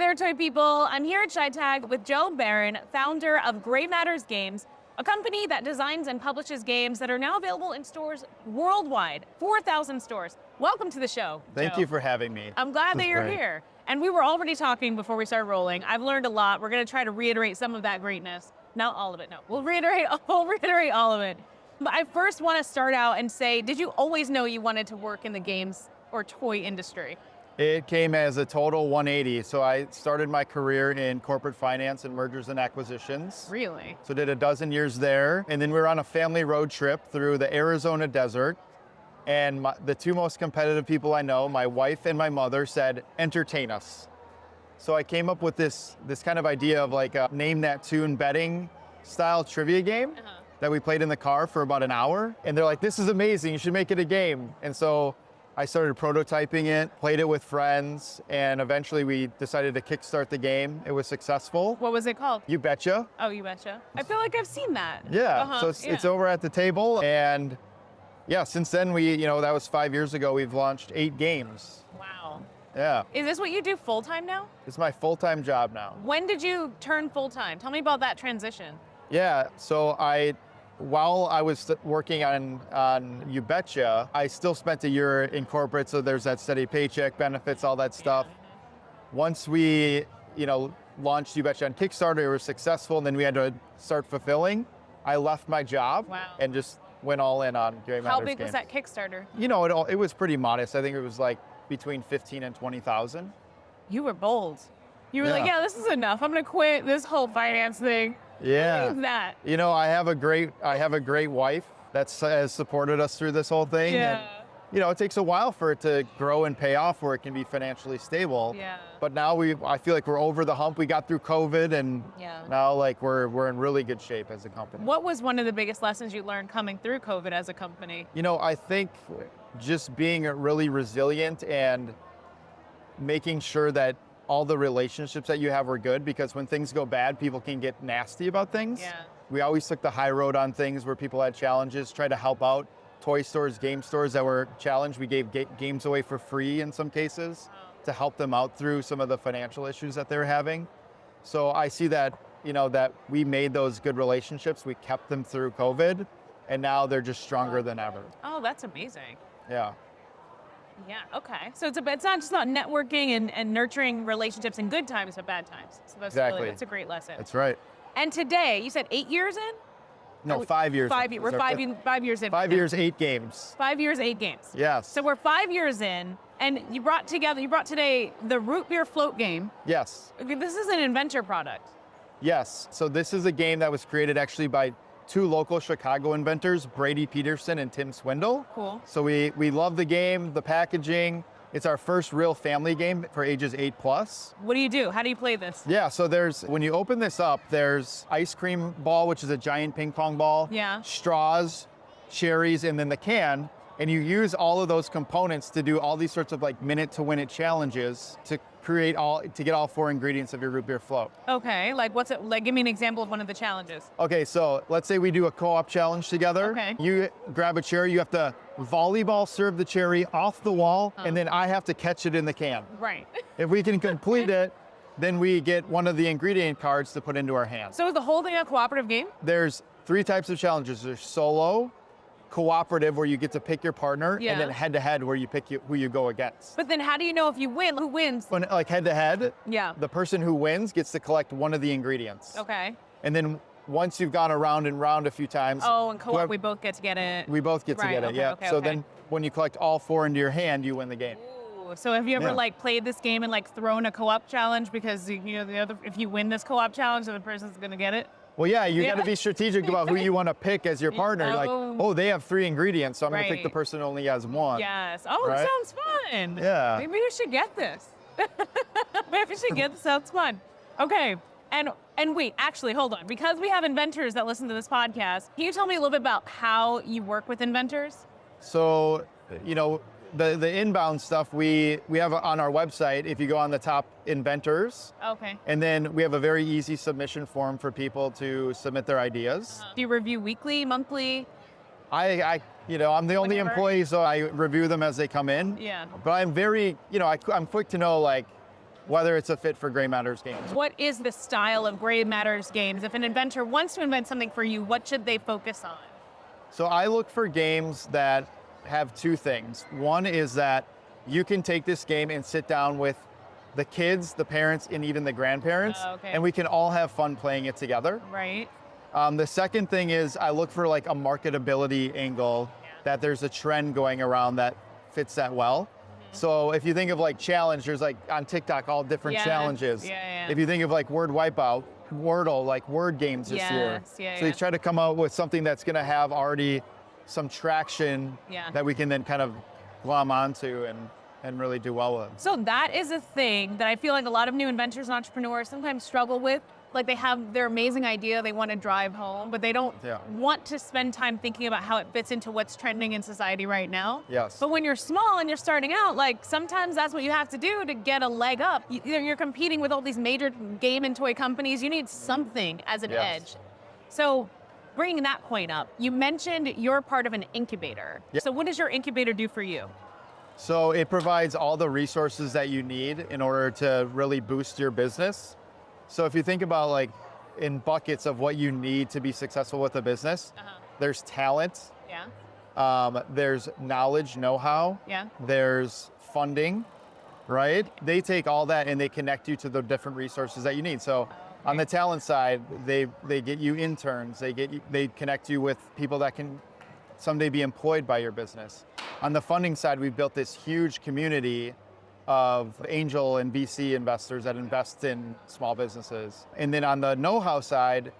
there, toy people. I'm here at ShyTag with Joe Barron, founder of Gray Matters Games, a company that designs and publishes games that are now available in stores worldwide, 4,000 stores. Welcome to the show, Thank Joe. you for having me. I'm glad that you're great. here. And we were already talking before we started rolling. I've learned a lot. We're going to try to reiterate some of that greatness. Not all of it, no. We'll reiterate all of it. But I first want to start out and say, did you always know you wanted to work in the games or toy industry? It came as a total 180. So I started my career in corporate finance and mergers and acquisitions. Really? So did a dozen years there. And then we were on a family road trip through the Arizona desert. And the two most competitive people I know, my wife and my mother, said, entertain us. So I came up with this kind of idea of like a name that tune betting style trivia game that we played in the car for about an hour. And they're like, this is amazing, you should make it a game. And so I started prototyping it, played it with friends, and eventually we decided to kickstart the game. It was successful. What was it called? You Betcha. Oh, You Betcha. I feel like I've seen that. Yeah, so it's over at the table. And yeah, since then, that was 5 years ago, we've launched 8 games. Wow. Yeah. Is this what you do full-time now? It's my full-time job now. When did you turn full-time? Tell me about that transition. Yeah, so while I was working on You Betcha, I still spent a year in corporate, so there's that steady paycheck, benefits, all that stuff. Once we, launched You Betcha on Kickstarter, it was successful, and then we had to start fulfilling. I left my job and just went all in on Gray Matters How big games. was that Kickstarter? It was pretty modest. I think it was like between 15 and 20,000. You were bold. You were like, yeah, this is enough. I'm gonna quit this whole finance thing. Yeah. What is that? I have a great wife that has supported us through this whole thing. Yeah. And, it takes a while for it to grow and pay off where it can be financially stable. Yeah. But now I feel like we're over the hump. We got through COVID and now we're in really good shape as a company. What was one of the biggest lessons you learned coming through COVID as a company? I think just being really resilient and making sure that all the relationships that you have are good, because when things go bad, people can get nasty about things. Yeah. We always took the high road on things where people had challenges, try to help out toy stores, game stores that were challenged. We gave games away for free in some cases to help them out through some of the financial issues that they were having. So I see that, that we made those good relationships, we kept them through COVID, and now they're just stronger than ever. Oh, that's amazing. Yeah. Yeah, okay. So it's not just about networking and nurturing relationships in good times, but bad times. So that's Exactly. that's a great lesson. That's right. And today, you said 8 years in? No, 5 years. 5 years. We're 5 years in. 5 years, 8 games. 5 years, 8 games. Yes. So we're 5 years in, and you brought today the root beer float game. Yes. Okay, this is an inventor product. Yes. So this is a game that was created actually by 2 local Chicago inventors, Brady Peterson and Tim Swindle. Cool. So we love the game, the packaging. It's our first real family game for ages 8+. What do you do? How do you play this? Yeah, so when you open this up, there's ice cream ball, which is a giant ping pong ball. Yeah. Straws, cherries, and then the can. And you use all of those components to do all these sorts of like minute to win it challenges to get all 4 ingredients of your root beer float. Okay, give me an example of one of the challenges. Okay, so let's say we do a co-op challenge together. Okay. You grab a cherry, you have to volleyball serve the cherry off the wall, and then I have to catch it in the can. Right. If we can complete it, then we get one of the ingredient cards to put into our hands. So is the whole thing a cooperative game? There's 3 types of challenges. There's solo, cooperative, where you get to pick your partner, and then head-to-head, where you pick who you go against. But then how do you know if you win? Who wins? When, like head-to-head, the person who wins gets to collect one of the ingredients. Okay. And then once you've gone around and round a few times. Oh, and co-op, we both get to get it. We both get to get it, yeah. So then when you collect all 4 into your hand, you win the game. Ooh, so have you ever played this game and thrown a co-op challenge because if you win this co-op challenge, then the person's gonna get it? Well, yeah, you got to be strategic about who you want to pick as your partner. They have 3 ingredients, so I'm going to pick the person who only has 1. Yes. Oh, it sounds fun. Yeah. Maybe we should get this. Maybe we should get this. Sounds fun. Okay. And wait, actually, hold on. Because we have inventors that listen to this podcast, can you tell me a little bit about how you work with inventors? So, the inbound stuff we have on our website. If you go on the top, inventors. Okay. And then we have a very easy submission form for people to submit their ideas. Do you review weekly, monthly? I'm the only employee, so I review them as they come in. Yeah. But I'm very, I'm quick to know, whether it's a fit for Gray Matters games. What is the style of Gray Matters games? If an inventor wants to invent something for you, what should they focus on? So I look for games that have two things. One is that you can take this game and sit down with the kids, the parents, and even the grandparents, Okay. and we can all have fun playing it together. Right. The second thing is I look for like a marketability angle, that there's a trend going around that fits that well. So if you think of like challenge, there's like on TikTok all different Yes. challenges. Yeah. If you think of like word wipeout, Wordle, like word games this year. Yes, So you try to come out with something that's gonna have already some traction that we can then kind of glom onto and really do well with. So that is a thing that I feel like a lot of new inventors and entrepreneurs sometimes struggle with. Like they have their amazing idea they want to drive home, but they don't want to spend time thinking about how it fits into what's trending in society right now. Yes. But when you're small and you're starting out, like sometimes that's what you have to do to get a leg up. You're competing with all these major game and toy companies. You need something as an edge. So bringing that point up, you mentioned you're part of an incubator. Yep. So what does your incubator do for you? So it provides all the resources that you need in order to really boost your business. So if you think about like in buckets of what you need to be successful with a business, there's talent, there's knowledge, know-how, there's funding, right? They take all that and they connect you to the different resources that you need. So on the talent side, they get you interns, they connect you with people that can someday be employed by your business. On the funding side, we've built this huge community of angel and VC investors that invest in small businesses. And then on the know-how side,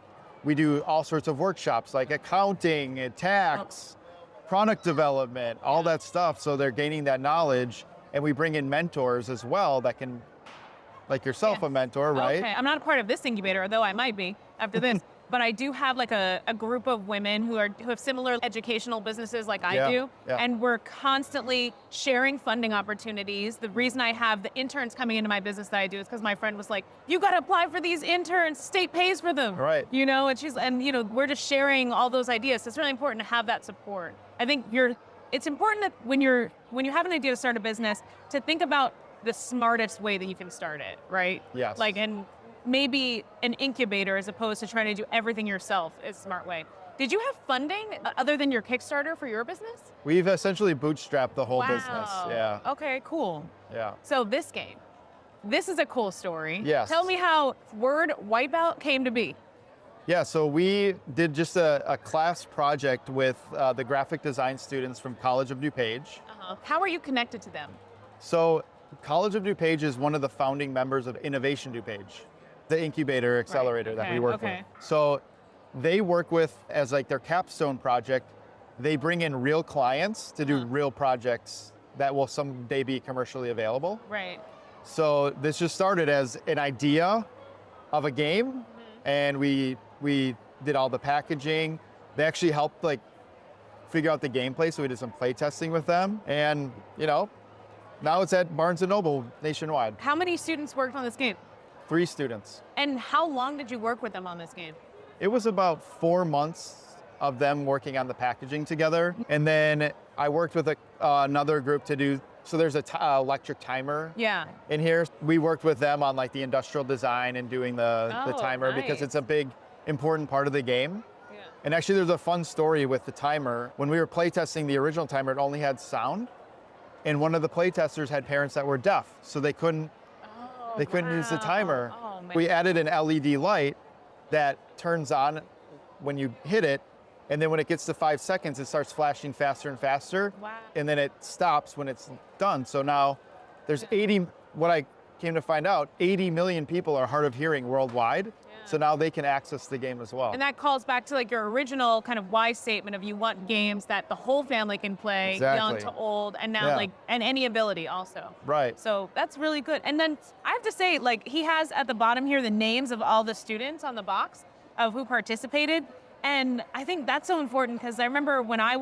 we do all sorts of workshops like accounting, and tax, product development, all that stuff. So they're gaining that knowledge, and we bring in mentors as well that can, like yourself, a mentor, right? Okay, I'm not a part of this incubator, though I might be after this. But I do have like a group of women who have similar educational businesses like I do. And we're constantly sharing funding opportunities. The reason I have the interns coming into my business that I do is because my friend was like, you got to apply for these interns, state pays for them. Right. You know, and we're just sharing all those ideas. So it's really important to have that support. I think it's important that when you have an idea to start a business, to think about the smartest way that you can start it, right? Yes. And maybe an incubator as opposed to trying to do everything yourself is a smart way. Did you have funding other than your Kickstarter for your business? We've essentially bootstrapped the whole business. Yeah. Okay, cool. Yeah. So this game, this is a cool story. Yes. Tell me how Word Wipeout came to be. Yeah, so we did just a class project with the graphic design students from College of DuPage. How are you connected to them? So College of DuPage is one of the founding members of Innovation DuPage, the incubator accelerator that we work with. So they work with, as like their capstone project, they bring in real clients to do real projects that will someday be commercially available. Right. So this just started as an idea of a game, and we did all the packaging. They actually helped like figure out the gameplay, so we did some play testing with them, and now it's at Barnes & Noble nationwide. How many students worked on this game? 3 students. And how long did you work with them on this game? It was about 4 months of them working on the packaging together. And then I worked with another group to do, so there's a electric timer in here. We worked with them on like the industrial design and doing the timer because it's a big, important part of the game. Yeah. And actually there's a fun story with the timer. When we were playtesting the original timer, it only had sound. And one of the playtesters had parents that were deaf, so they couldn't use the timer. Oh, man. We added an LED light that turns on when you hit it, and then when it gets to 5 seconds, it starts flashing faster and faster. Wow. And then it stops when it's done. So now there's what I came to find out, 80 million people are hard of hearing worldwide. So now they can access the game as well. And that calls back to like your original kind of why statement of you want games that the whole family can play, young to old, and now and any ability also. Right. So that's really good. And then I have to say, like he has at the bottom here the names of all the students on the box of who participated. And I think that's so important because I remember when I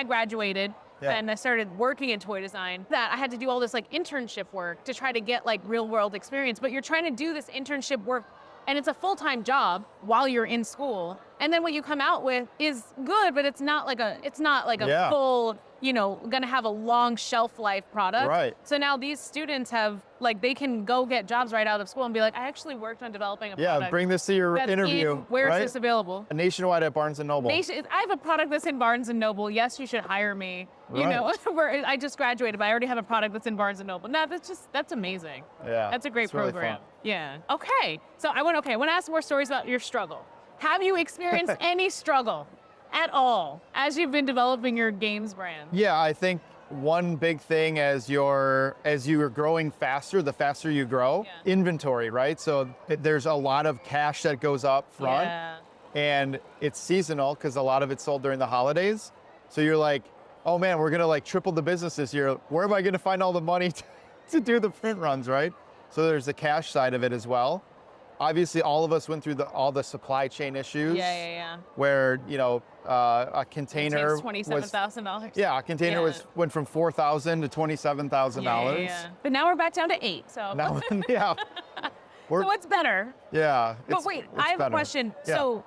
graduated and I started working in toy design, that I had to do all this like internship work to try to get like real world experience. But you're trying to do this internship work and it's a full-time job while you're in school. And then what you come out with is good, but it's not like a full, gonna have a long shelf life product. Right. So now these students have like they can go get jobs right out of school and be like, I actually worked on developing a product. Yeah, bring this to your that's interview. Where right? is this available? Nationwide at Barnes & Noble. I have a product that's in Barnes & Noble. Yes, you should hire me. You Right. know, I just graduated, but I already have a product that's in Barnes & Noble. No, that's amazing. Yeah, That's a great it's really program. fun. Yeah. Okay. So I want to ask more stories about your struggle. Have you experienced any struggle at all as you've been developing your games brand? Yeah, I think one big thing as you're growing faster, the faster you grow, inventory, right? So there's a lot of cash that goes up front, and it's seasonal because a lot of it's sold during the holidays. So you're like, oh man, we're gonna like triple the business this year. Where am I gonna find all the money to do the print runs, right? So there's the cash side of it as well. Obviously, all of us went through all the supply chain issues. Where a container was $27,000. Yeah, a container went from $4,000 to $27,000. Yeah. But now we're back down to 8. So Now, yeah. So it's better. Yeah. But wait, I have a question. Yeah. So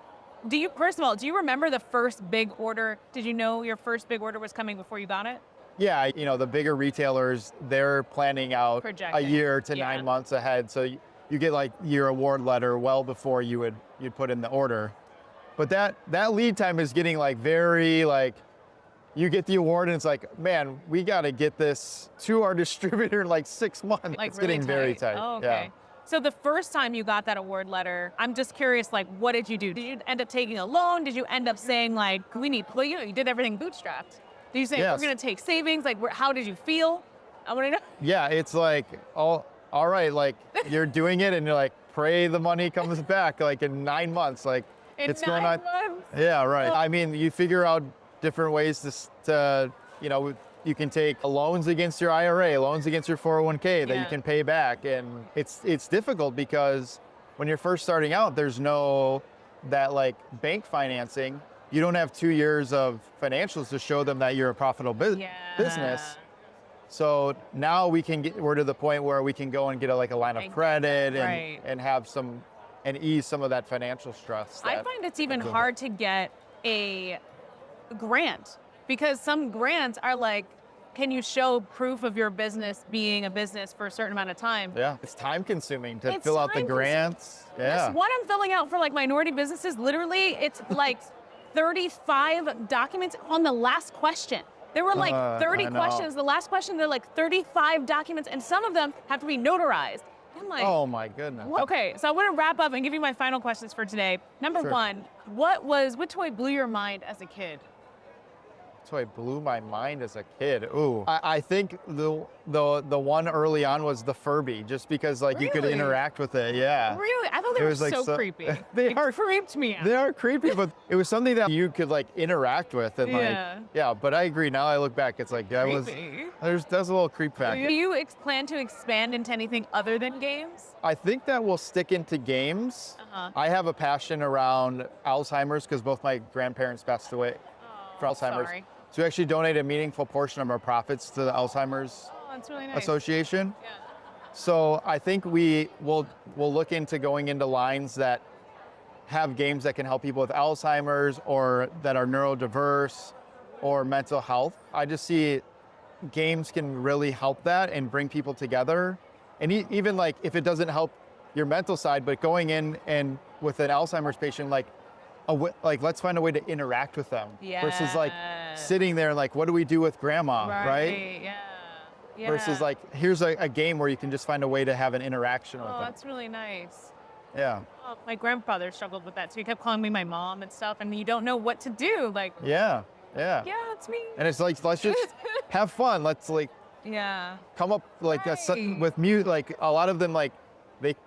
first of all, do you remember the first big order? Did you know your first big order was coming before you got it? Yeah, the bigger retailers, they're planning out a year to 9 months ahead. So you get like your award letter well before you'd put in the order. But that lead time is getting like very like, you get the award and it's like, man, we got to get this to our distributor in like 6 months. Like it's really getting very tight. Oh, okay. Yeah. So the first time you got that award letter, I'm just curious, like, what did you do? Did you end up taking a loan? Did you end up saying like, you did everything bootstrapped. Did you say, Yes. we're going to take savings? Like, how did you feel? I want to know. Yeah, it's like, all right, like you're doing it and you're like, pray the money comes back like in 9 months. Like it's going on. Months? Yeah, right. I mean, you figure out different ways to you can take loans against your IRA, loans against your 401k that you can pay back. And it's difficult because when you're first starting out, there's no that like bank financing. You don't have 2 years of financials to show them that you're a profitable business. So now we're to the point where we can go and get a line of credit and have and ease some of that financial stress. I find it's even hard to get a grant because some grants are like, can you show proof of your business being a business for a certain amount of time? Yeah, it's time consuming to fill out the grants. Yeah. What I'm filling out for like minority businesses, literally, it's like 35 documents on the last question. There were like 30 questions. The last question, they're like 35 documents, and some of them have to be notarized. I'm like, oh my goodness. What? Okay, so I want to wrap up and give you my final questions for today. Number one, what toy blew your mind as a kid? Toy blew my mind as a kid. Ooh, I think the one early on was the Furby, just because like you could interact with it. Yeah. Really? I thought they were so creepy. It creeped me out. They are creepy, but it was something that you could like interact with and But I agree. Now I look back, it's like that's a little creep factor. Do you plan to expand into anything other than games? I think that we'll stick into games. I have a passion around Alzheimer's because both my grandparents passed away from Alzheimer's. Sorry. So we actually donate a meaningful portion of our profits to the Alzheimer's that's really nice. Association. Yeah. So I think we'll look into going into lines that have games that can help people with Alzheimer's or that are neuro-diverse or mental health. I just see games can really help that and bring people together. And even like if it doesn't help your mental side, but going in and with an Alzheimer's patient, like let's find a way to interact with them versus like sitting there and like, what do we do with grandma, right? Yeah. Versus like, here's a game where you can just find a way to have an interaction with them. Oh, that's really nice. Yeah. Oh, my grandfather struggled with that too. He kept calling me my mom and stuff, and you don't know what to do. Like, yeah, it's me. And it's like, let's just have fun. Let's like, come up like with music. Like a lot of them, like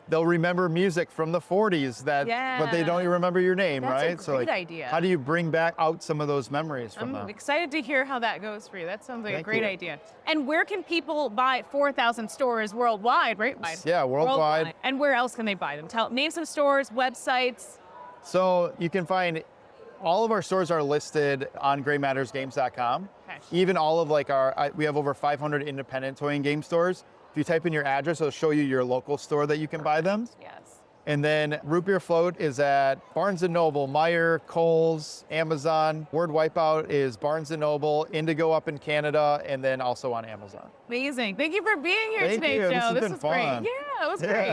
they'll remember music from the 40s but they don't even remember your name, right? That's a great idea. How do you bring back out some of those memories from them? I'm excited to hear how that goes for you. That sounds like a great idea. And where can people buy 4,000 stores worldwide, right? Yeah, worldwide. And where else can they buy them? Name some stores, websites. So you can find all of our stores are listed on graymattersgames.com. Okay. Even all of we have over 500 independent toy and game stores. If you type in your address, it'll show you your local store that you can buy them. Yes. And then Root Beer Float is at Barnes & Noble, Meijer, Kohl's, Amazon. Word Wipeout is Barnes & Noble, Indigo up in Canada, and then also on Amazon. Amazing. Thank you for being here Thank today, you. Joe. This has This been was great. fun. Yeah, it was Yeah. great.